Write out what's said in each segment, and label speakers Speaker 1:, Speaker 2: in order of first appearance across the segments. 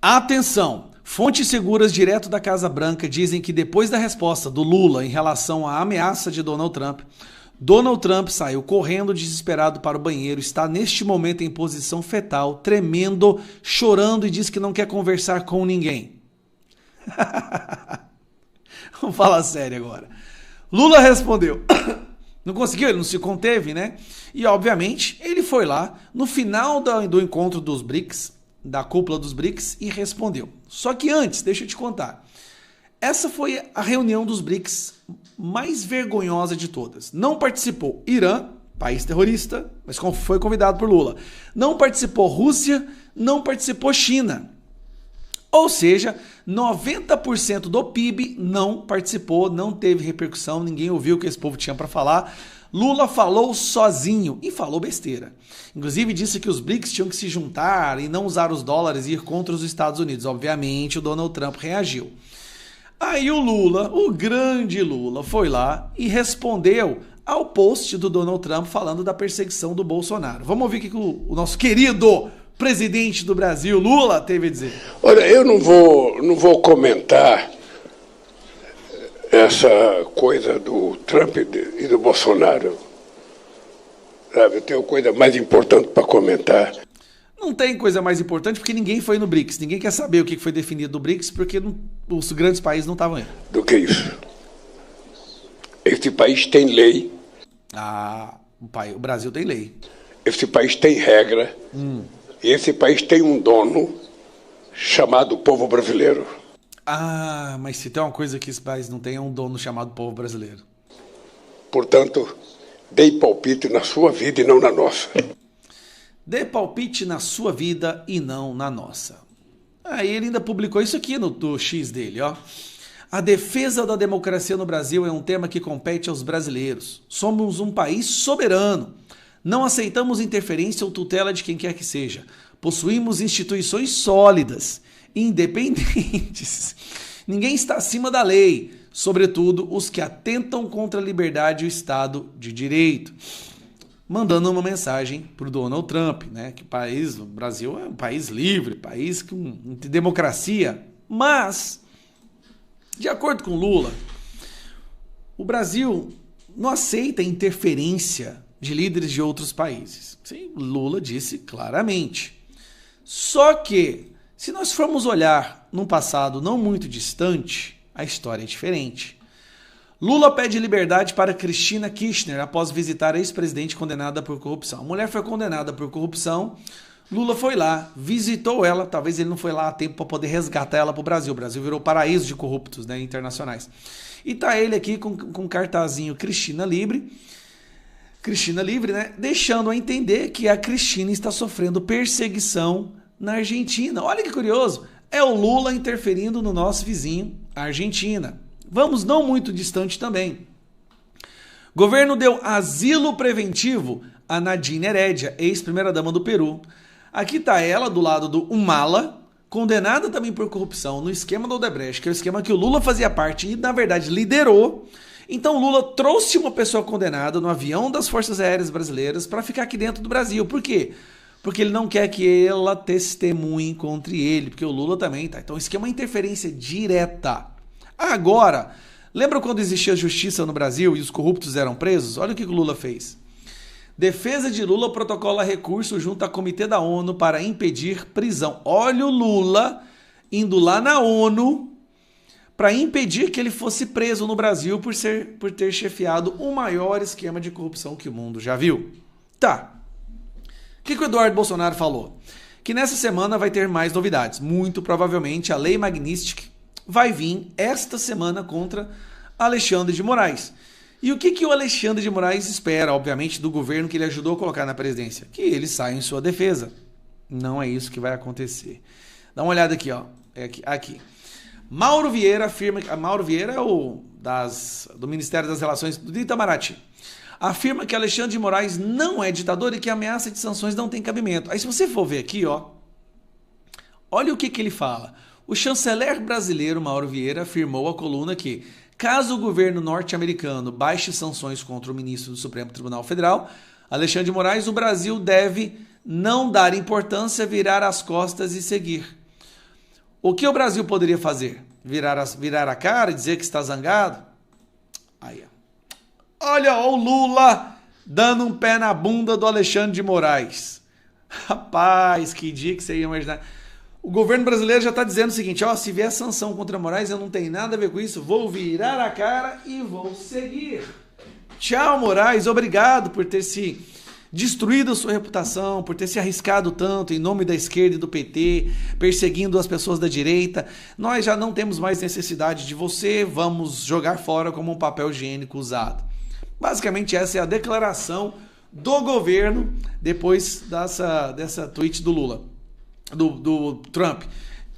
Speaker 1: Atenção! Fontes seguras direto da Casa Branca dizem que depois da resposta do Lula em relação à ameaça de Donald Trump saiu correndo desesperado para o banheiro, está neste momento em posição fetal, tremendo, chorando e diz que não quer conversar com ninguém. Vamos falar sério agora. Lula respondeu. Não conseguiu, ele não se conteve, né? E obviamente ele foi lá no final do encontro dos BRICS, da cúpula dos BRICS, e respondeu. Só que antes, deixa eu te contar. Essa foi a reunião dos BRICS mais vergonhosa de todas. Não participou Irã, país terrorista, mas foi convidado por Lula. Não participou Rússia, não participou China. Ou seja, 90% do PIB não participou, não teve repercussão, ninguém ouviu o que esse povo tinha para falar. Lula falou sozinho e falou besteira. Inclusive disse que os BRICS tinham que se juntar e não usar os dólares e ir contra os Estados Unidos. Obviamente o Donald Trump reagiu. Aí o Lula, o grande Lula, foi lá e respondeu ao post do Donald Trump falando da perseguição do Bolsonaro. Vamos ouvir o que o nosso querido presidente do Brasil, Lula, teve a dizer.
Speaker 2: Olha, eu não vou comentar essa coisa do Trump e do Bolsonaro. Sabe, eu tenho coisa mais importante para comentar.
Speaker 1: Não tem coisa mais importante porque ninguém foi no BRICS. Ninguém quer saber o que foi definido no BRICS porque os grandes países não estavam aí.
Speaker 2: Do que isso? Esse país tem lei.
Speaker 1: O Brasil tem lei.
Speaker 2: Esse país tem regra. E esse país tem um dono chamado povo brasileiro.
Speaker 1: Mas se tem uma coisa que esse país não tem, é um dono chamado povo brasileiro.
Speaker 2: Portanto, dê palpite na sua vida e não na nossa.
Speaker 1: Dê palpite na sua vida e não na nossa. Aí ele ainda publicou isso aqui no X dele, ó. A defesa da democracia no Brasil é um tema que compete aos brasileiros. Somos um país soberano. Não aceitamos interferência ou tutela de quem quer que seja. Possuímos instituições sólidas, independentes. Ninguém está acima da lei, sobretudo os que atentam contra a liberdade e o Estado de Direito. Mandando uma mensagem para o Donald Trump, né? Que o Brasil é um país livre, país com democracia. Mas, de acordo com Lula, o Brasil não aceita interferência de líderes de outros países. Sim, Lula disse claramente. Só que, se nós formos olhar num passado não muito distante, a história é diferente. Lula pede liberdade para Cristina Kirchner após visitar a ex-presidente condenada por corrupção. A mulher foi condenada por corrupção, Lula foi lá, visitou ela, talvez ele não foi lá a tempo para poder resgatar ela para o Brasil. O Brasil virou paraíso de corruptos, né, internacionais. E tá ele aqui com um cartazinho Cristina Livre, né, deixando a entender que a Cristina está sofrendo perseguição na Argentina. Olha que curioso, é o Lula interferindo no nosso vizinho, a Argentina. Vamos não muito distante também. Governo deu asilo preventivo a Nadine Heredia, ex-primeira-dama do Peru. Aqui está ela do lado do Humala, condenada também por corrupção no esquema do Odebrecht, que é o esquema que o Lula fazia parte e, na verdade, liderou. Então, Lula trouxe uma pessoa condenada no avião das Forças Aéreas Brasileiras para ficar aqui dentro do Brasil. Por quê? Porque ele não quer que ela testemunhe contra ele, porque o Lula também tá. Então, o esquema é uma interferência direta. Agora, lembra quando existia justiça no Brasil e os corruptos eram presos? Olha o que o Lula fez. Defesa de Lula protocola recurso junto ao Comitê da ONU para impedir prisão. Olha o Lula indo lá na ONU para impedir que ele fosse preso no Brasil por ter chefiado o maior esquema de corrupção que o mundo já viu. Tá. O que o Eduardo Bolsonaro falou? Que nessa semana vai ter mais novidades. Muito provavelmente a Lei Magnitsky vai vir esta semana contra Alexandre de Moraes. E o que o Alexandre de Moraes espera, obviamente, do governo que ele ajudou a colocar na presidência? Que ele saia em sua defesa. Não é isso que vai acontecer. Dá uma olhada aqui, ó. Aqui. Mauro Vieira afirma que... Mauro Vieira é do Ministério das Relações do Itamaraty. Afirma que Alexandre de Moraes não é ditador e que a ameaça de sanções não tem cabimento. Aí se você for ver aqui, ó, olha o que ele fala. O chanceler brasileiro Mauro Vieira afirmou à coluna que, caso o governo norte-americano baixe sanções contra o ministro do Supremo Tribunal Federal, Alexandre de Moraes, o Brasil deve não dar importância, virar as costas e seguir. O que o Brasil poderia fazer? Virar a cara e dizer que está zangado? Aí, olha o Lula dando um pé na bunda do Alexandre de Moraes. Rapaz, que dia que você ia imaginar. O governo brasileiro já está dizendo o seguinte, ó, se vier sanção contra Moraes, eu não tenho nada a ver com isso, vou virar a cara e vou seguir. Tchau, Moraes, obrigado por ter se destruído a sua reputação, por ter se arriscado tanto em nome da esquerda e do PT, perseguindo as pessoas da direita. Nós já não temos mais necessidade de você, vamos jogar fora como um papel higiênico usado. Basicamente essa é a declaração do governo depois dessa tweet do Lula, do Trump.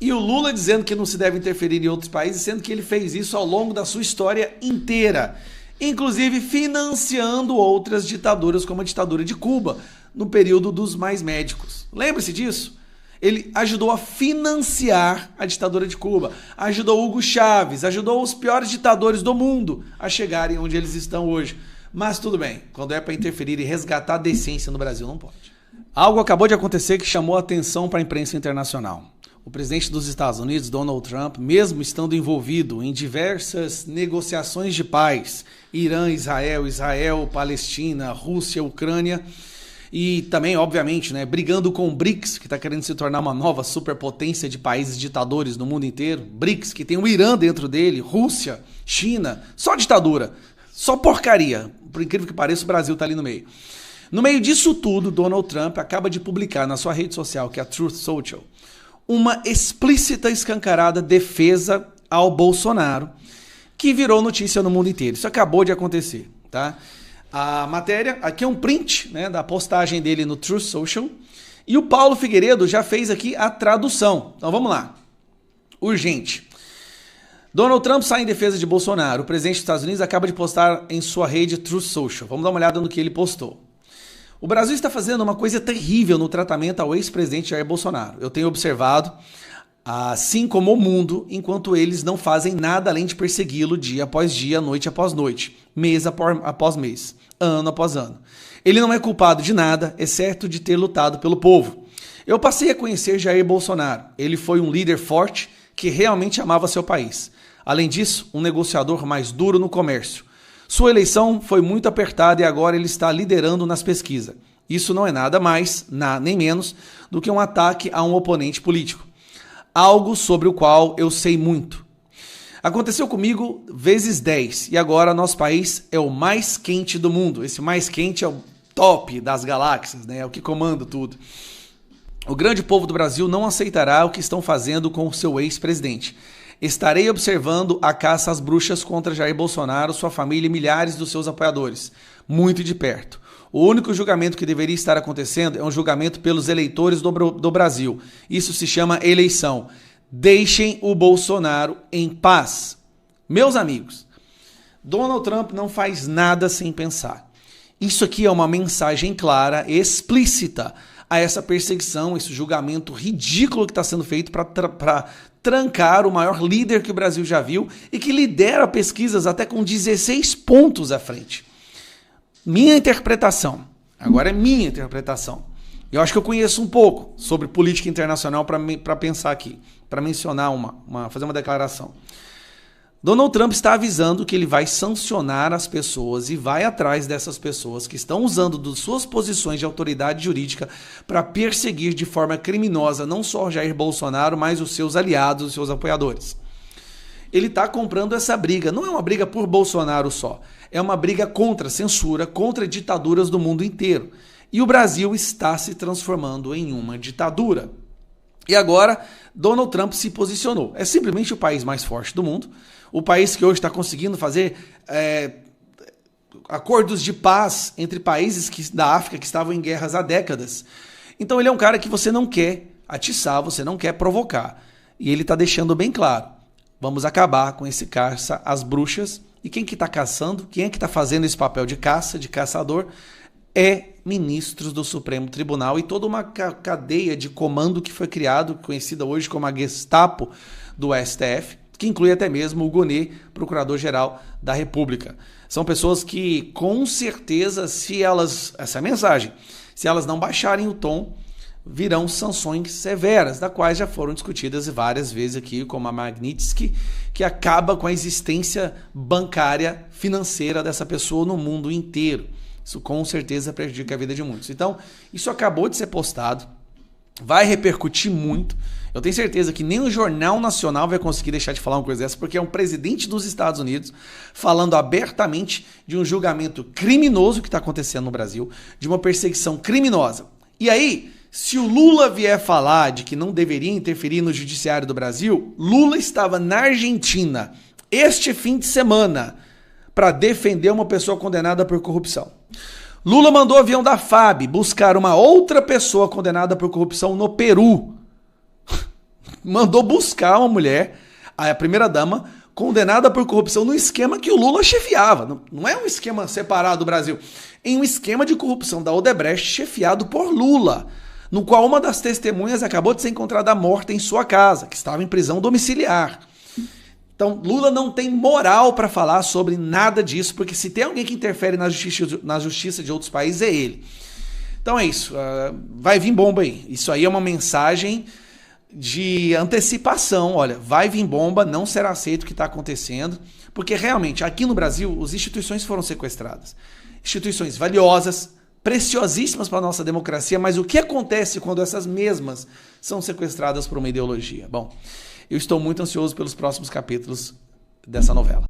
Speaker 1: E o Lula dizendo que não se deve interferir em outros países, sendo que ele fez isso ao longo da sua história inteira, inclusive financiando outras ditaduras, como a ditadura de Cuba, no período dos mais médicos. Lembre-se disso? Ele ajudou a financiar a ditadura de Cuba, ajudou Hugo Chávez, ajudou os piores ditadores do mundo a chegarem onde eles estão hoje. Mas tudo bem, quando é para interferir e resgatar a decência no Brasil, não pode. Algo acabou de acontecer que chamou a atenção para a imprensa internacional. O presidente dos Estados Unidos, Donald Trump, mesmo estando envolvido em diversas negociações de paz, Irã, Israel, Palestina, Rússia, Ucrânia, e também, obviamente, brigando com o BRICS, que está querendo se tornar uma nova superpotência de países ditadores no mundo inteiro, BRICS, que tem o Irã dentro dele, Rússia, China, só ditadura, só porcaria, por incrível que pareça, o Brasil está ali no meio. No meio disso tudo, Donald Trump acaba de publicar na sua rede social, que é a Truth Social, uma explícita, escancarada defesa ao Bolsonaro, que virou notícia no mundo inteiro. Isso acabou de acontecer, tá? A matéria, aqui é um print da postagem dele no Truth Social, e o Paulo Figueiredo já fez aqui a tradução. Então vamos lá. Urgente. Donald Trump sai em defesa de Bolsonaro. O presidente dos Estados Unidos acaba de postar em sua rede Truth Social. Vamos dar uma olhada no que ele postou. O Brasil está fazendo uma coisa terrível no tratamento ao ex-presidente Jair Bolsonaro. Eu tenho observado, assim como o mundo, enquanto eles não fazem nada além de persegui-lo dia após dia, noite após noite, mês após mês, ano após ano. Ele não é culpado de nada, exceto de ter lutado pelo povo. Eu passei a conhecer Jair Bolsonaro. Ele foi um líder forte que realmente amava seu país. Além disso, um negociador mais duro no comércio. Sua eleição foi muito apertada e agora ele está liderando nas pesquisas. Isso não é nada mais, nem menos, do que um ataque a um oponente político. Algo sobre o qual eu sei muito. Aconteceu comigo vezes 10 e agora nosso país é o mais quente do mundo. Esse mais quente é o top das galáxias, é o que comanda tudo. O grande povo do Brasil não aceitará o que estão fazendo com o seu ex-presidente. Estarei observando a caça às bruxas contra Jair Bolsonaro, sua família e milhares dos seus apoiadores, muito de perto. O único julgamento que deveria estar acontecendo é um julgamento pelos eleitores do Brasil. Isso se chama eleição. Deixem o Bolsonaro em paz. Meus amigos, Donald Trump não faz nada sem pensar. Isso aqui é uma mensagem clara e explícita a essa perseguição, esse julgamento ridículo que está sendo feito para trancar o maior líder que o Brasil já viu e que lidera pesquisas até com 16 pontos à frente. Minha interpretação, agora é minha interpretação. Eu acho que eu conheço um pouco sobre política internacional para pensar aqui, para mencionar fazer uma declaração. Donald Trump está avisando que ele vai sancionar as pessoas e vai atrás dessas pessoas que estão usando de suas posições de autoridade jurídica para perseguir de forma criminosa não só Jair Bolsonaro, mas os seus aliados, os seus apoiadores. Ele está comprando essa briga. Não é uma briga por Bolsonaro só. É uma briga contra a censura, contra ditaduras do mundo inteiro. E o Brasil está se transformando em uma ditadura. E agora, Donald Trump se posicionou. É simplesmente o país mais forte do mundo. O país que hoje está conseguindo fazer acordos de paz entre países da África que estavam em guerras há décadas. Então ele é um cara que você não quer atiçar, você não quer provocar. E ele está deixando bem claro. Vamos acabar com esse caça às bruxas. E quem que está caçando? Quem é que está fazendo esse papel de caça, de caçador? É ministros do Supremo Tribunal e toda uma cadeia de comando que foi criado, conhecida hoje como a Gestapo do STF, que inclui até mesmo o Gonê, Procurador-Geral da República. São pessoas que, com certeza, se elas não baixarem o tom, virão sanções severas, das quais já foram discutidas várias vezes aqui, como a Magnitsky, que acaba com a existência bancária financeira dessa pessoa no mundo inteiro. Isso com certeza prejudica a vida de muitos. Então, isso acabou de ser postado, vai repercutir muito. Eu tenho certeza que nem o Jornal Nacional vai conseguir deixar de falar uma coisa dessa, porque é um presidente dos Estados Unidos falando abertamente de um julgamento criminoso que está acontecendo no Brasil, de uma perseguição criminosa. E aí, se o Lula vier falar de que não deveria interferir no judiciário do Brasil, Lula estava na Argentina este fim de semana para defender uma pessoa condenada por corrupção. Lula mandou o avião da FAB buscar uma outra pessoa condenada por corrupção no Peru. Mandou buscar uma mulher, a primeira-dama, condenada por corrupção no esquema que o Lula chefiava. Não é um esquema separado do Brasil. Em um esquema de corrupção da Odebrecht chefiado por Lula, no qual uma das testemunhas acabou de ser encontrada morta em sua casa, que estava em prisão domiciliar. Então, Lula não tem moral para falar sobre nada disso, porque se tem alguém que interfere na justiça de outros países, é ele. Então é isso. Vai vir bomba aí. Isso aí é uma mensagem de antecipação. Olha, vai vir bomba, não será aceito o que está acontecendo, porque realmente, aqui no Brasil, as instituições foram sequestradas. Instituições valiosas, preciosíssimas para a nossa democracia, mas o que acontece quando essas mesmas são sequestradas por uma ideologia? Bom, eu estou muito ansioso pelos próximos capítulos dessa novela.